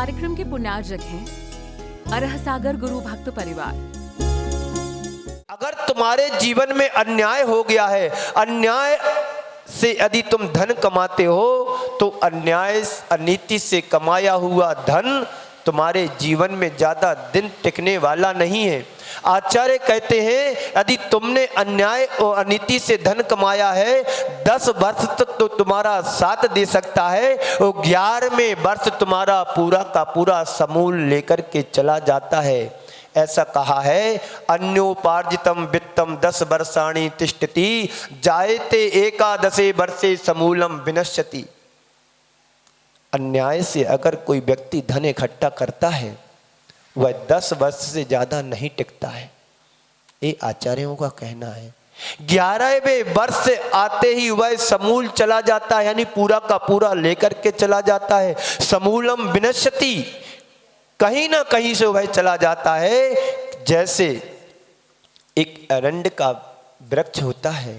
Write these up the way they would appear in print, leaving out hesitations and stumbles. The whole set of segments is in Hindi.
कार्यक्रम के पुण्यार्जक हैं अरह सागर गुरु भक्त परिवार। अगर तुम्हारे जीवन में अन्याय हो गया है, अन्याय से यदि तुम धन कमाते हो तो अन्याय अनीति से कमाया हुआ धन तुम्हारे जीवन में ज्यादा दिन टिकने वाला नहीं है। आचार्य कहते हैं यदि तुमने अन्याय और अनीति से धन कमाया है 10 वर्ष तक तो तुम्हारा साथ दे सकता है, और 11वें वर्ष तुम्हारा पूरा का पूरा समूल लेकर के चला जाता है। ऐसा कहा है, अन्योपार्जितम वित्तम 10 वर्षाणि तिष्ठति जायते एकादशे वर्षे समूलम विनश्यति। अन्याय से अगर कोई व्यक्ति धन इकट्ठा करता है वह 10 वर्ष से ज्यादा नहीं टिकता है, ये आचार्यों का कहना है। 11वें वर्ष से आते ही वह समूल चला जाता है, यानी पूरा का पूरा लेकर के चला जाता है। समूलम विनश्यति, कहीं ना कहीं से वह चला जाता है। जैसे एक एरंड का वृक्ष होता है,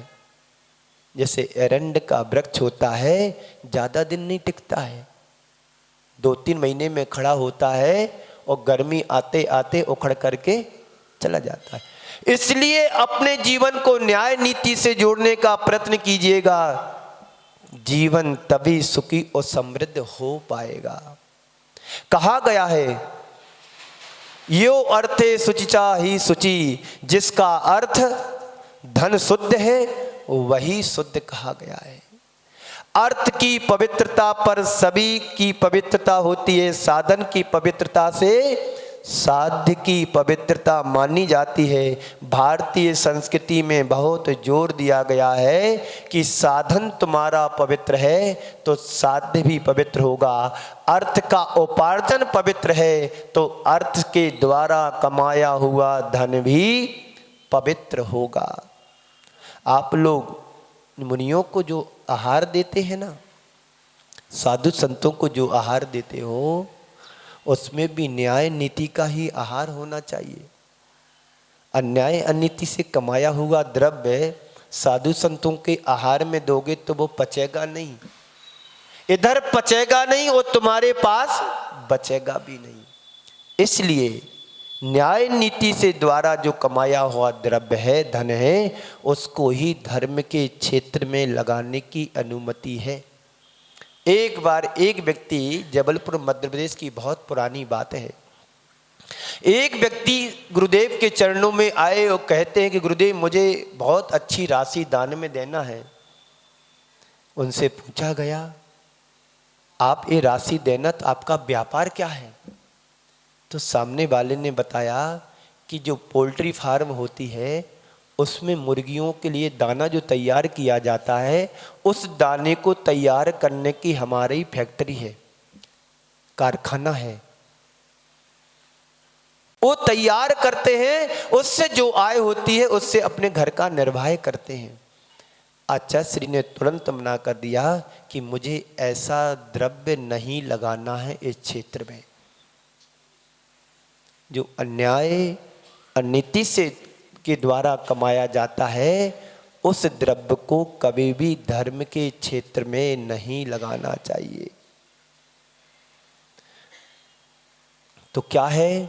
जैसे एरंड का वृक्ष होता है, ज्यादा दिन नहीं टिकता है, 2-3 महीने में खड़ा होता है और गर्मी आते आते उखड़ करके चला जाता है। इसलिए अपने जीवन को न्याय नीति से जोड़ने का प्रयत्न कीजिएगा, जीवन तभी सुखी और समृद्ध हो पाएगा। कहा गया है यो अर्थे शुचिचा ही शुचि, जिसका अर्थ धन शुद्ध है वही शुद्ध कहा गया है। अर्थ की पवित्रता पर सभी की पवित्रता होती है, साधन की पवित्रता से साध्य की पवित्रता मानी जाती है। भारतीय संस्कृति में बहुत जोर दिया गया है कि साधन तुम्हारा पवित्र है तो साध्य भी पवित्र होगा। अर्थ का उपार्जन पवित्र है तो अर्थ के द्वारा कमाया हुआ धन भी पवित्र होगा। आप लोग मुनियों को जो आहार देते हैं ना, साधु संतों को जो आहार देते हो, उसमें भी न्याय नीति का ही आहार होना चाहिए। अन्याय अनीति से कमाया हुआ द्रव्य साधु संतों के आहार में दोगे तो वो पचेगा नहीं, इधर पचेगा नहीं और तुम्हारे पास बचेगा भी नहीं। इसलिए न्याय नीति से द्वारा जो कमाया हुआ द्रव्य है, धन है, उसको ही धर्म के क्षेत्र में लगाने की अनुमति है। एक बार एक व्यक्ति, जबलपुर मध्य प्रदेश की बहुत पुरानी बात है, एक व्यक्ति गुरुदेव के चरणों में आए और कहते हैं कि गुरुदेव मुझे बहुत अच्छी राशि दान में देना है। उनसे पूछा गया आप ये राशि देना, तो आपका व्यापार क्या है? तो सामने वाले ने बताया कि जो पोल्ट्री फार्म होती है उसमें मुर्गियों के लिए दाना जो तैयार किया जाता है, उस दाने को तैयार करने की हमारी फैक्ट्री है, कारखाना है, वो तैयार करते हैं, उससे जो आय होती है उससे अपने घर का निर्वाह करते हैं। आचार्य श्री ने तुरंत मना कर दिया कि मुझे ऐसा द्रव्य नहीं लगाना है इस क्षेत्र में। जो अन्याय अनीति से के द्वारा कमाया जाता है उस द्रव्य को कभी भी धर्म के क्षेत्र में नहीं लगाना चाहिए। तो क्या है,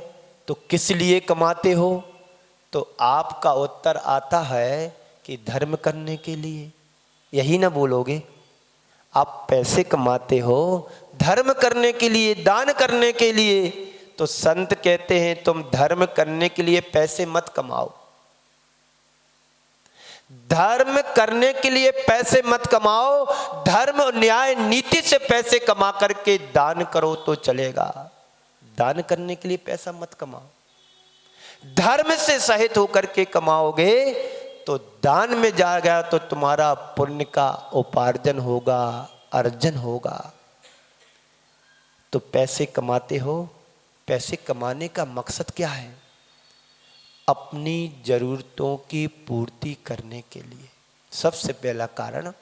तो किस लिए कमाते हो? तो आपका उत्तर आता है कि धर्म करने के लिए। यही ना बोलोगे? आप पैसे कमाते हो धर्म करने के लिए, दान करने के लिए। तो संत कहते हैं तुम धर्म करने के लिए पैसे मत कमाओ, धर्म करने के लिए पैसे मत कमाओ, धर्म और न्याय नीति से पैसे कमा करके दान करो तो चलेगा। दान करने के लिए पैसा मत कमाओ, धर्म से सहित होकर के कमाओगे तो दान में जा गया तो तुम्हारा पुण्य का उपार्जन होगा, अर्जन होगा। तो पैसे कमाते हो, पैसे कमाने का मकसद क्या है? अपनी जरूरतों की पूर्ति करने के लिए। सबसे पहला कारण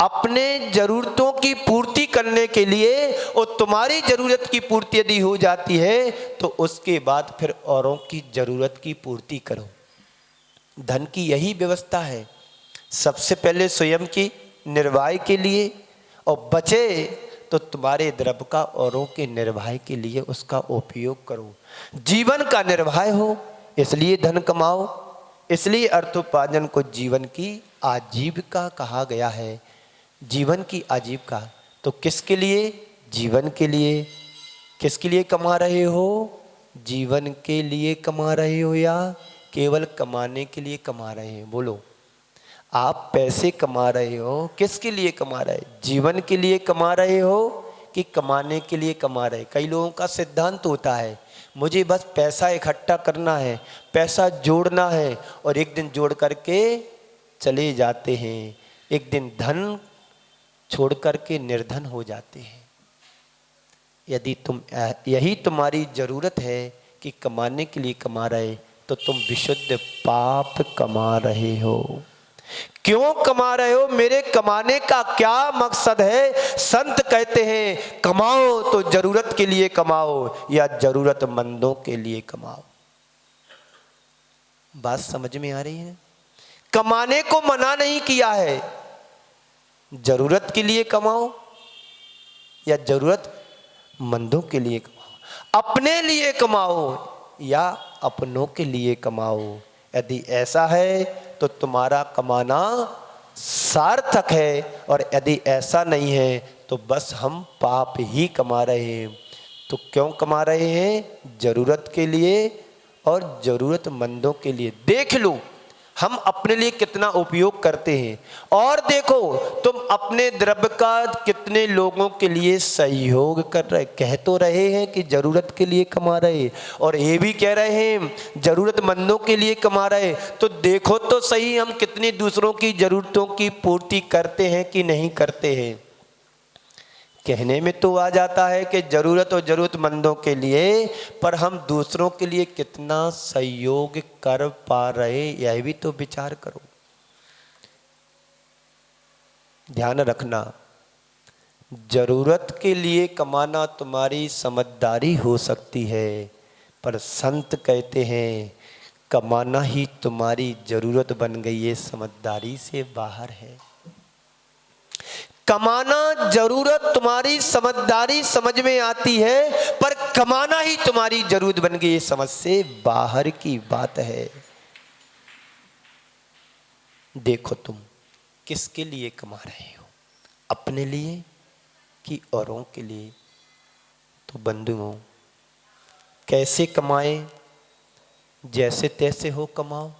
अपने जरूरतों की पूर्ति करने के लिए, और तुम्हारी जरूरत की पूर्ति यदि हो जाती है तो उसके बाद फिर औरों की जरूरत की पूर्ति करो। धन की यही व्यवस्था है, सबसे पहले स्वयं की निर्वाह के लिए, और बचे तो तुम्हारे द्रव्य का औरों के निर्वाह के लिए उसका उपयोग करो। जीवन का निर्वाह हो इसलिए धन कमाओ, इसलिए अर्थोपार्जन को जीवन की आजीविका कहा गया है। जीवन की आजीविका तो किसके लिए? जीवन के लिए। किसके लिए कमा रहे हो? जीवन के लिए कमा रहे हो या केवल कमाने के लिए कमा रहे हो? बोलो, आप पैसे कमा रहे हो, किसके लिए कमा रहे हो? जीवन के लिए कमा रहे हो कि कमाने के लिए कमा रहे? कई लोगों का सिद्धांत होता है मुझे बस पैसा इकट्ठा करना है, पैसा जोड़ना है, और एक दिन जोड़ करके चले जाते हैं, एक दिन धन छोड़ करके निर्धन हो जाते हैं। यदि यही तुम्हारी जरूरत है कि कमाने के लिए कमा रहे, तो तुम विशुद्ध पाप कमा रहे हो। क्यों कमा रहे हो? मेरे कमाने का क्या मकसद है? संत कहते हैं कमाओ तो जरूरत के लिए कमाओ या जरूरतमंदों के लिए कमाओ। बात समझ में आ रही है? कमाने को मना नहीं किया है, जरूरत के लिए कमाओ या जरूरतमंदों के लिए कमाओ, अपने लिए कमाओ या अपनों के लिए कमाओ। यदि ऐसा है तो तुम्हारा कमाना सार्थक है, और यदि ऐसा नहीं है तो बस हम पाप ही कमा रहे हैं। तो क्यों कमा रहे हैं? जरूरत के लिए और जरूरतमंदों के लिए। देख लो हम अपने लिए कितना उपयोग करते हैं, और देखो तुम अपने द्रव्य का कितने लोगों के लिए सहयोग कर रहे। कह तो रहे हैं कि जरूरत के लिए कमा रहे, और ये भी कह रहे हैं जरूरतमंदों के लिए कमा रहे, तो देखो तो सही हम कितनी दूसरों की जरूरतों की पूर्ति करते हैं कि नहीं करते हैं। कहने में तो आ जाता है कि जरूरत और जरूरतमंदों के लिए, पर हम दूसरों के लिए कितना सहयोग कर पा रहे, यह भी तो विचार करो। ध्यान रखना, जरूरत के लिए कमाना तुम्हारी समझदारी हो सकती है, पर संत कहते हैं कमाना ही तुम्हारी जरूरत बन गई है, समझदारी से बाहर है। कमाना जरूरत तुम्हारी समझदारी समझ में आती है, पर कमाना ही तुम्हारी जरूरत बन गई, समझ से बाहर की बात है। देखो तुम किसके लिए कमा रहे हो, अपने लिए कि औरों के लिए? तो बंधुओं, कैसे कमाए? जैसे तैसे हो कमाओ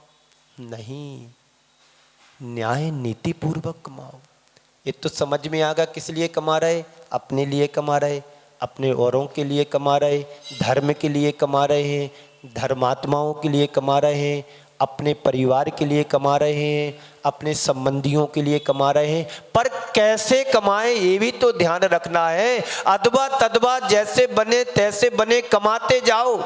नहीं, न्याय नीति पूर्वक कमाओ। ये तो समझ में आ गया किस लिए कमा रहे? अपने लिए कमा रहे, अपने औरों के लिए कमा रहे, धर्म के लिए कमा रहे हैं, धर्मात्माओं के लिए कमा रहे हैं, अपने परिवार के लिए कमा रहे हैं, अपने संबंधियों के लिए कमा रहे हैं। पर कैसे कमाएं ये भी तो ध्यान रखना है। अदबा तदबा जैसे बने तैसे बने कमाते जाओ।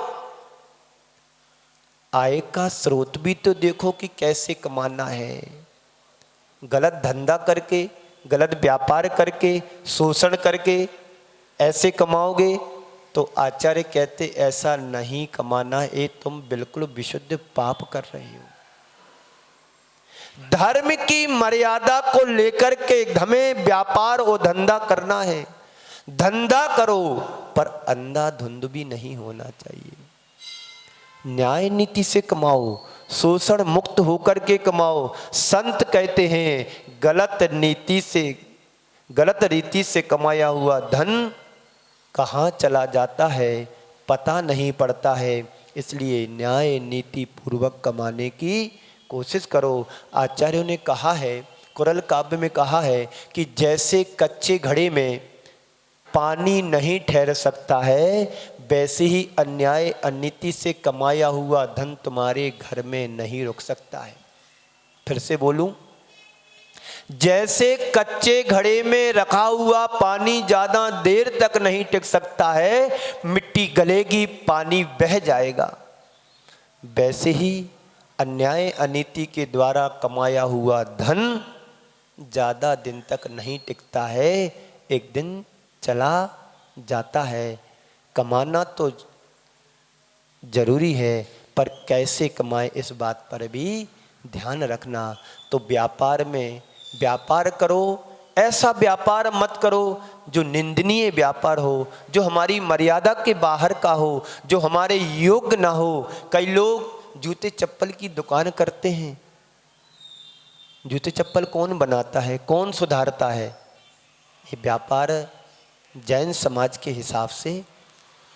आय का स्रोत भी तो देखो कि कैसे कमाना है। गलत धंधा करके, गलत व्यापार करके, शोषण करके ऐसे कमाओगे तो आचार्य कहते ऐसा नहीं कमाना, ये तुम बिल्कुल विशुद्ध पाप कर रहे हो। धर्म की मर्यादा को लेकर के हमें व्यापार और धंधा करना है। धंधा करो पर अंधाधुंध भी नहीं होना चाहिए। न्याय नीति से कमाओ, शोषण मुक्त होकर के कमाओ। संत कहते हैं गलत नीति से, गलत रीति से कमाया हुआ धन कहाँ चला जाता है पता नहीं पड़ता है। इसलिए न्याय नीति पूर्वक कमाने की कोशिश करो। आचार्यों ने कहा है, कुरल काव्य में कहा है कि जैसे कच्चे घड़े में पानी नहीं ठहर सकता है, वैसे ही अन्याय अनीति से कमाया हुआ धन तुम्हारे घर में नहीं रुक सकता है। फिर से बोलूं, जैसे कच्चे घड़े में रखा हुआ पानी ज्यादा देर तक नहीं टिक सकता है, मिट्टी गलेगी, पानी बह जाएगा, वैसे ही अन्याय अनीति के द्वारा कमाया हुआ धन ज्यादा दिन तक नहीं टिकता है, एक दिन चला जाता है। कमाना तो जरूरी है, पर कैसे कमाए इस बात पर भी ध्यान रखना। तो व्यापार में व्यापार करो, ऐसा व्यापार मत करो जो निंदनीय व्यापार हो, जो हमारी मर्यादा के बाहर का हो, जो हमारे योग्य ना हो। कई लोग जूते चप्पल की दुकान करते हैं। जूते चप्पल कौन बनाता है, कौन सुधारता है? ये व्यापार जैन समाज के हिसाब से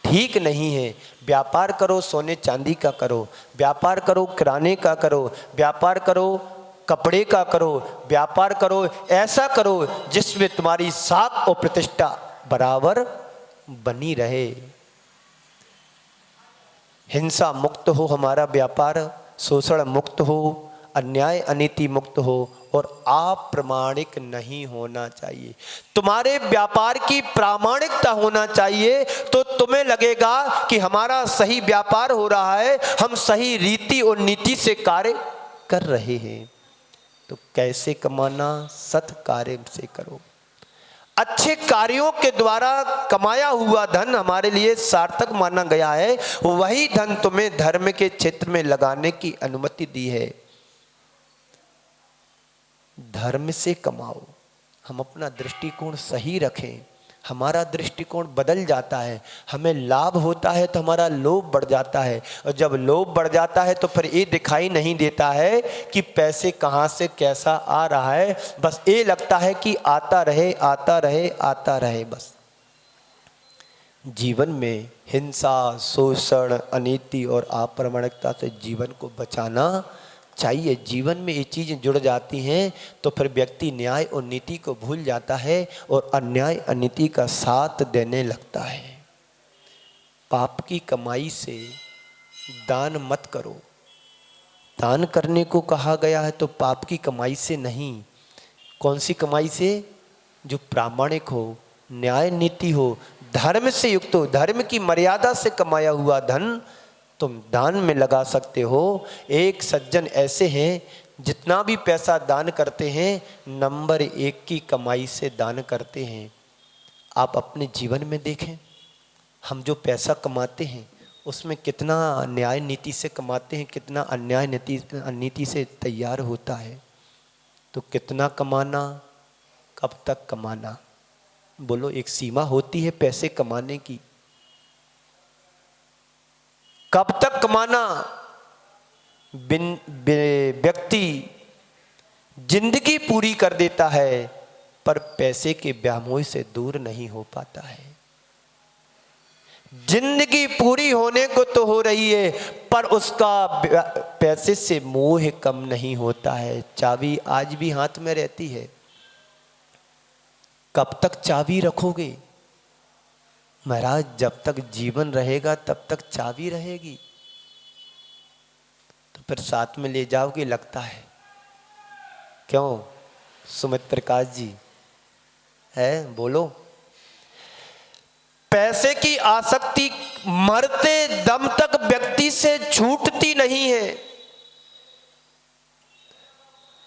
ठीक नहीं है। व्यापार करो सोने चांदी का करो, व्यापार करो किराने का करो, व्यापार करो कपड़े का करो, व्यापार करो ऐसा करो जिसमें तुम्हारी साख और प्रतिष्ठा बराबर बनी रहे। हिंसा मुक्त हो हमारा व्यापार, शोषण मुक्त हो, अन्याय अनीति मुक्त हो और अप्रामाणिक नहीं होना चाहिए। तुम्हारे व्यापार की प्रामाणिकता होना चाहिए तो तुम्हें लगेगा कि हमारा सही व्यापार हो रहा है, हम सही रीति और नीति से कार्य कर रहे हैं। तो कैसे कमाना? सत् कार्य से करो। अच्छे कार्यों के द्वारा कमाया हुआ धन हमारे लिए सार्थक माना गया है। वही धन तुम्हें धर्म के क्षेत्र में लगाने की अनुमति दी है। धर्म से कमाओ। हम अपना दृष्टिकोण सही रखें, हमारा दृष्टिकोण बदल जाता है। हमें लाभ होता है तो हमारा लोभ बढ़ जाता है, और जब लोभ बढ़ जाता है तो फिर ये दिखाई नहीं देता है कि पैसे कहाँ से कैसा आ रहा है। बस ये लगता है कि आता रहे आता रहे आता रहे। बस जीवन में हिंसा, शोषण, अनीति और अप्रामाणिकता से जीवन को बचाना चाहिए। जीवन में ये चीज़ें जुड़ जाती हैं तो फिर व्यक्ति न्याय और नीति को भूल जाता है और अन्याय अनीति का साथ देने लगता है। पाप की कमाई से दान मत करो। दान करने को कहा गया है तो पाप की कमाई से नहीं। कौन सी कमाई से? जो प्रामाणिक हो, न्याय नीति हो, धर्म से युक्त हो, धर्म की मर्यादा से कमाया हुआ धन तुम दान में लगा सकते हो। एक सज्जन ऐसे हैं जितना भी पैसा दान करते हैं नंबर 1 की कमाई से दान करते हैं। आप अपने जीवन में देखें, हम जो पैसा कमाते हैं उसमें कितना न्याय नीति से कमाते हैं, कितना अन्याय नीति से तैयार होता है। तो कितना कमाना, कब तक कमाना? बोलो, एक सीमा होती है पैसे कमाने की। कब तक कमाना? व्यक्ति जिंदगी पूरी कर देता है पर पैसे के व्यामोह से दूर नहीं हो पाता है। जिंदगी पूरी होने को तो हो रही है पर उसका पैसे से मोह कम नहीं होता है। चाबी आज भी हाथ में रहती है। कब तक चाबी रखोगे? महाराज, जब तक जीवन रहेगा तब तक चाबी रहेगी। तो फिर साथ में ले जाओगे लगता है। क्यों सुमित प्रकाश जी? है बोलो। पैसे की आसक्ति मरते दम तक व्यक्ति से छूटती नहीं है।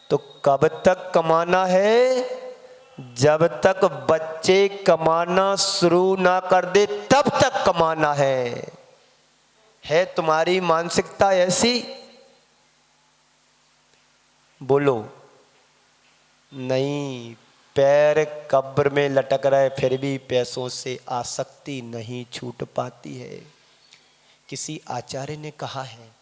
तो कब तक कमाना है? जब तक बच्चे कमाना शुरू ना कर दे तब तक कमाना है तुम्हारी मानसिकता ऐसी? बोलो। नहीं, पैर कब्र में लटक रहे फिर भी पैसों से आसक्ति नहीं छूट पाती है। किसी आचार्य ने कहा है,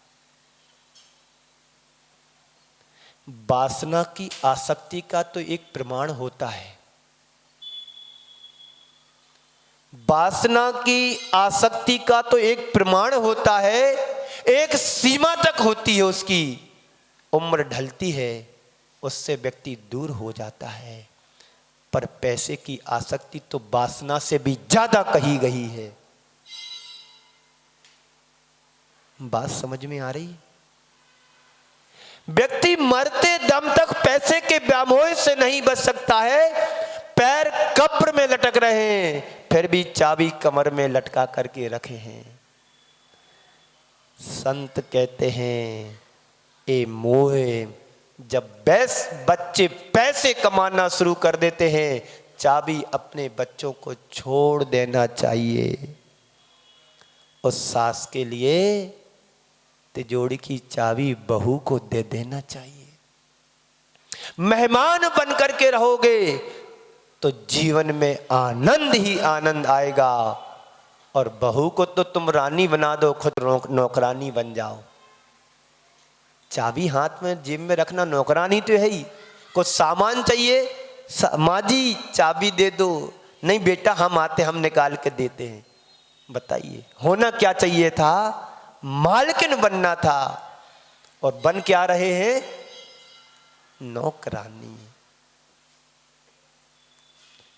वासना की आसक्ति का तो एक प्रमाण होता है। वासना की आसक्ति का तो एक प्रमाण होता है, एक सीमा तक होती है, उसकी उम्र ढलती है, उससे व्यक्ति दूर हो जाता है। पर पैसे की आसक्ति तो वासना से भी ज्यादा कही गई है। बात समझ में आ रही? व्यक्ति मरते दम तक पैसे के व्यामोह से नहीं बच सकता है। पैर कब्र में लटक रहे हैं फिर भी चाबी कमर में लटका करके रखे हैं। संत कहते हैं, ए मोह, जब बच्चे पैसे कमाना शुरू कर देते हैं चाबी अपने बच्चों को छोड़ देना चाहिए। उस सास के लिए तिजोरी की चाबी बहू को दे देना चाहिए। मेहमान बन करके रहोगे तो जीवन में आनंद ही आनंद आएगा। और बहू को तो तुम रानी बना दो, खुद नौकरानी बन जाओ। चाबी हाथ में जेब में रखना नौकरानी तो है ही। कुछ सामान चाहिए, माँ जी चाबी दे दो, नहीं बेटा हम आते हम निकाल के देते हैं। बताइए होना क्या चाहिए था? मालकिन बनना था, और बन क्या रहे हैं? नौकरानी।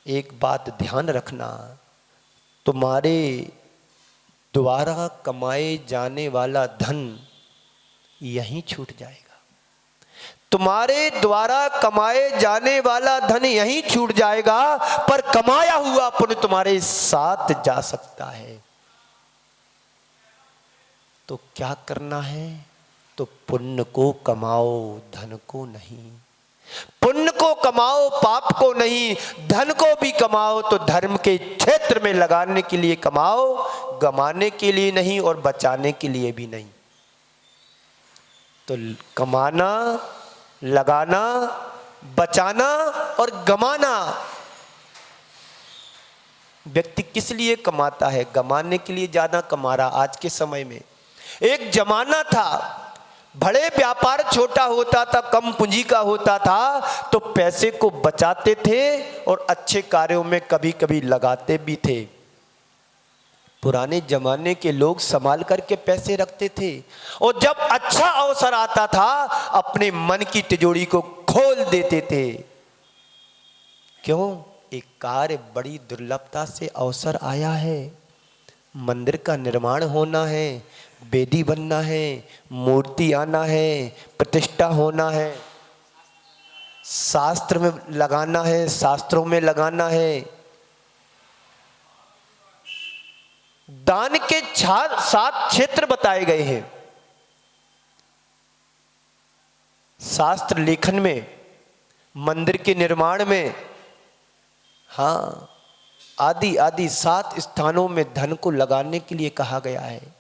एक बात ध्यान रखना, तुम्हारे द्वारा कमाए जाने वाला धन यहीं छूट जाएगा। तुम्हारे द्वारा कमाए जाने वाला धन यहीं छूट जाएगा, पर कमाया हुआ पुण्य तुम्हारे साथ जा सकता है। तो क्या करना है? तो पुण्य को कमाओ, धन को नहीं। पुण्य को कमाओ, पाप को नहीं। धन को भी कमाओ तो धर्म के क्षेत्र में लगाने के लिए कमाओ, गमाने के लिए नहीं और बचाने के लिए भी नहीं। तो कमाना, लगाना, बचाना और गमाना। व्यक्ति किस लिए कमाता है? गमाने के लिए ज्यादा कमा रहा। आज के समय में एक जमाना था, बड़े व्यापार छोटा होता था, कम पूंजी का होता था, तो पैसे को बचाते थे और अच्छे कार्यों में कभी कभी लगाते भी थे। पुराने जमाने के लोग संभाल करके पैसे रखते थे, और जब अच्छा अवसर आता था अपने मन की तिजोरी को खोल देते थे। क्यों? एक कार्य बड़ी दुर्लभता से अवसर आया है, मंदिर का निर्माण होना है, वेदी बनना है, मूर्ति आना है, प्रतिष्ठा होना है, शास्त्र में लगाना है, शास्त्रों में लगाना है। दान के 7 क्षेत्र बताए गए हैं शास्त्र लेखन में, मंदिर के निर्माण में। हाँ, आदि आदि 7 स्थानों में धन को लगाने के लिए कहा गया है।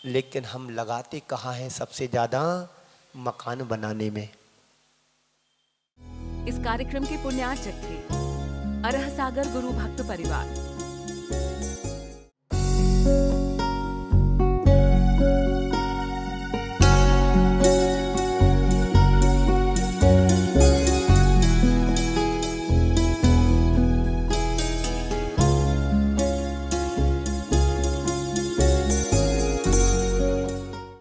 लेकिन हम लगाते कहाँ हैं? सबसे ज्यादा मकान बनाने में। इस कार्यक्रम के पुण्यार्चक थे अरह सागर गुरु भक्त परिवार।